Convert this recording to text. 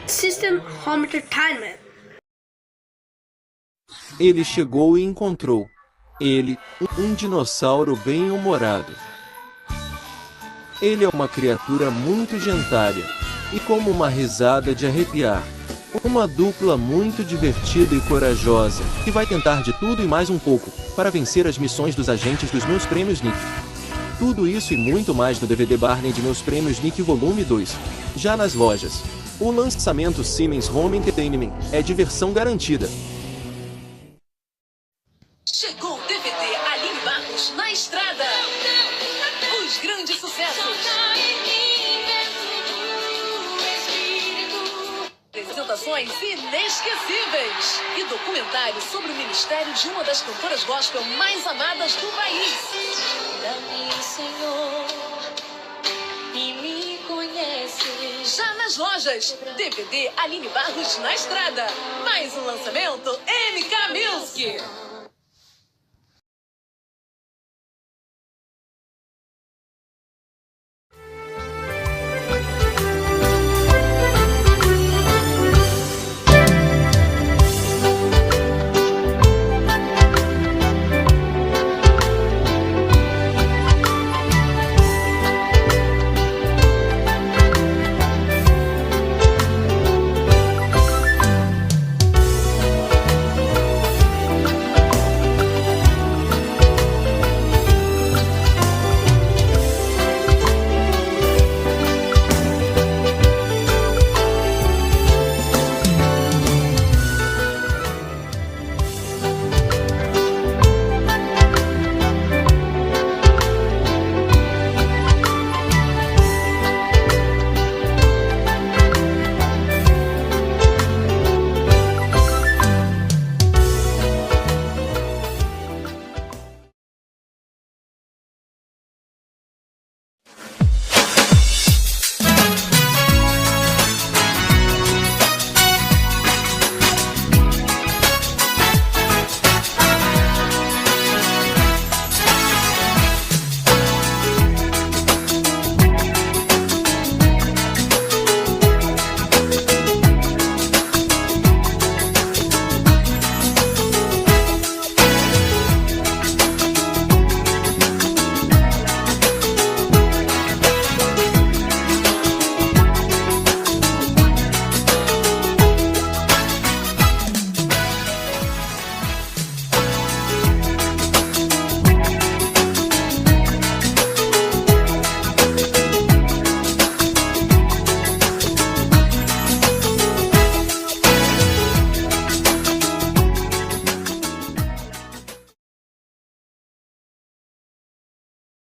System Home Entertainment. Ele chegou e encontrou. Ele, um dinossauro bem-humorado. Ele é uma criatura muito gentalha, e como uma risada de arrepiar. Uma dupla muito divertida e corajosa, que vai tentar de tudo e mais um pouco, para vencer as missões dos agentes dos Meus Prêmios Nick. Tudo isso e muito mais no DVD Barney de Meus Prêmios Nick Volume 2, já nas lojas. O lançamento Siemens Home Entertainment é diversão garantida. Chegou o DVD Aline Barros na estrada. Os grandes sucessos. Apresentações inesquecíveis. E documentário sobre o ministério de uma das cantoras gospel mais amadas do país. Dá-me, Senhor, e me conheces. Já nas lojas, DVD Aline Barros na estrada. Mais um lançamento MK Music.